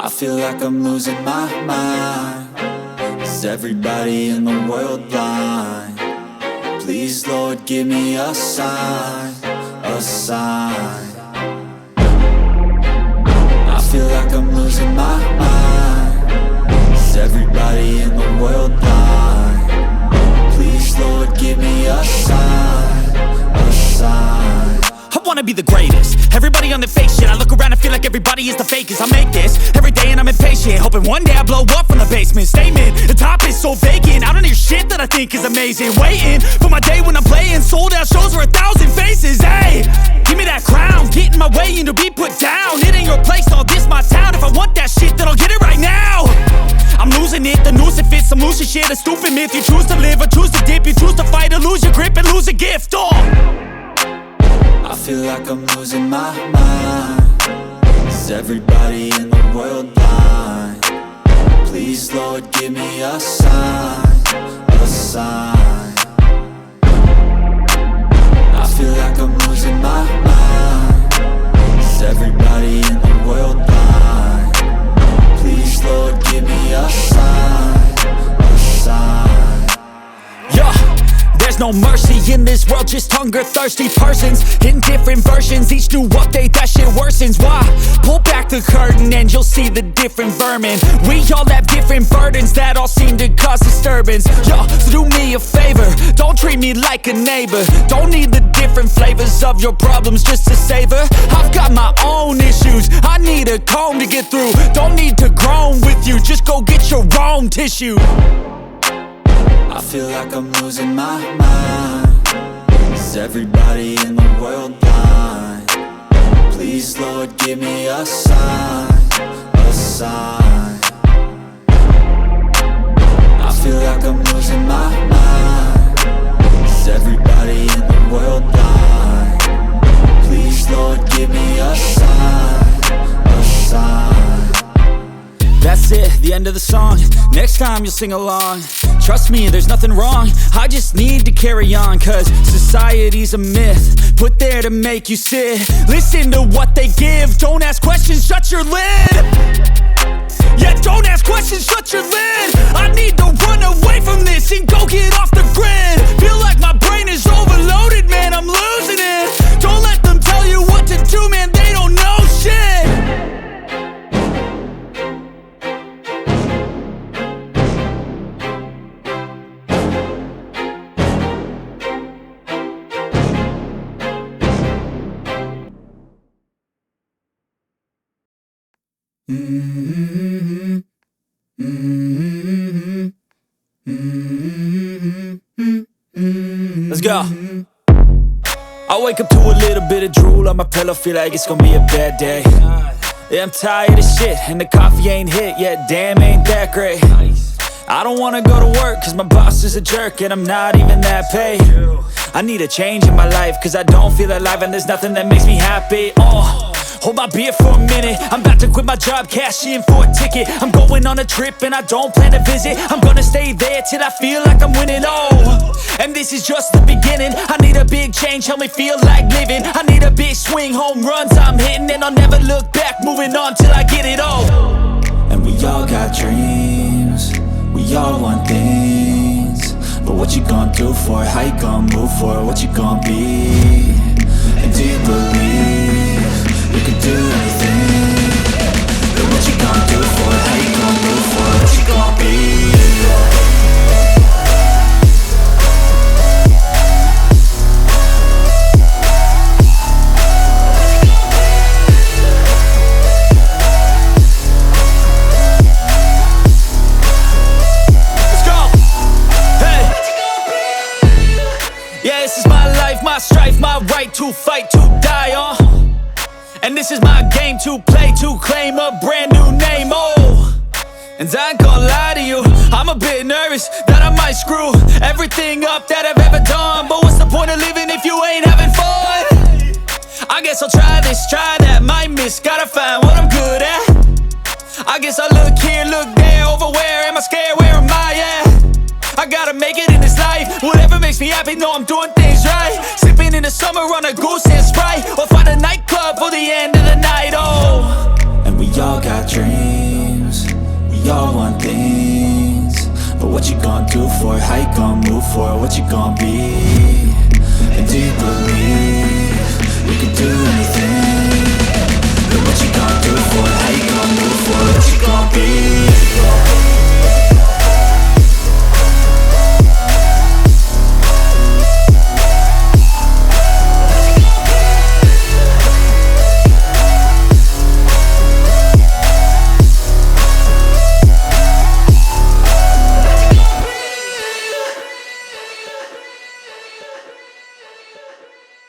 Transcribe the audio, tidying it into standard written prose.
I feel like I'm losing my mind. Is everybody in the world blind? Please, Lord, give me a sign, a sign. I feel like I'm losing my mind. Is everybody in the world blind? Please, Lord, give me a sign, a sign. I wanna be the greatest. Everybody on the fake shit. I look around and feel like everybody is the fakest. I make this every day and I'm impatient, hoping one day I blow up from the basement. Statement, the top is so vacant. I don't hear shit that I think is amazing. Waiting for my day when I'm playing sold out shows for 1,000 faces. Hey, give me that crown, get in my way and to be put down. It ain't your place, all this my town. If I want that shit, then I'll get it right now. I'm losing it, the noose it fits. I'm losing shit, a stupid myth. You choose to live or choose to dip. You choose to fight or lose your grip and lose a gift. I feel like I'm losing my mind. Is everybody in the world blind? Please, Lord, give me a sign, a sign. I feel like I'm losing my mind. Is everybody in the world blind? Please, Lord, give me a sign, a sign. Yeah. There's no mercy in this world, just hunger-thirsty persons in different versions. Each new update, that shit worsens. Why? Pull back the curtain and you'll see the different vermin. We all have different burdens that all seem to cause disturbance. Yo, so do me a favor, don't treat me like a neighbor. Don't need the different flavors of your problems just to savor. I've got my own issues, I need a comb to get through. Don't need to groan with you, just go get your own tissue. I feel like I'm losing my mind. Is everybody in the world blind? Please, Lord, give me a sign, a sign. I feel like I'm losing my mind. Is everybody in the world blind? Please, Lord, give me a sign, a sign. That's it, the end of the song. Next time you'll sing along. Trust me, there's nothing wrong. I just need to carry on, cause society's a myth put there to make you sit. Listen to what they give. Don't ask questions, shut your lid. Yeah, don't ask questions, shut your lid. I need to run away from this and go get off the grid. Feel like my brain is overloaded, man, I'm losing it. Don't let them tell you what to do, man, they don't know shit. Let's go. I wake up to a little bit of drool on my pillow, feel like it's gonna be a bad day. Yeah, I'm tired of shit, and the coffee ain't hit yet, damn, ain't that great. I don't wanna go to work, cause my boss is a jerk, and I'm not even that paid. I need a change in my life, cause I don't feel alive, and there's nothing that makes me happy. Hold my beer for a minute, I'm about to quit my job, cash in for a ticket. I'm going on a trip and I don't plan to visit. I'm gonna stay there till I feel like I'm winning, and this is just the beginning. I need a big change, help me feel like living. I need a big swing, home runs I'm hitting, and I'll never look back, moving on till I get it all. And we all got dreams, we all want things, but what you gonna do for it? How you gonna move for it? What you gonna be? And do you believe you can do anything? But what you gonna do for it? How you gonna move for it? What you gonna be? My strife, my right to fight, to die on. And this is my game to play, to claim a brand new name, And I ain't gonna lie to you, I'm a bit nervous that I might screw everything up that I've ever done. But what's the point of living if you ain't having fun? I guess I'll try this, try that, might miss, gotta find what I'm good at. I guess I look here, look there, over where am I scared, where am I at? I gotta make it in this life. Whatever makes me happy, know I'm doing things right. Sipping in the summer on a goose and Sprite, or find a nightclub for the end of the night, And we all got dreams, do for it? How you gon' move for it? What you gon' be? And do you believe you can do anything?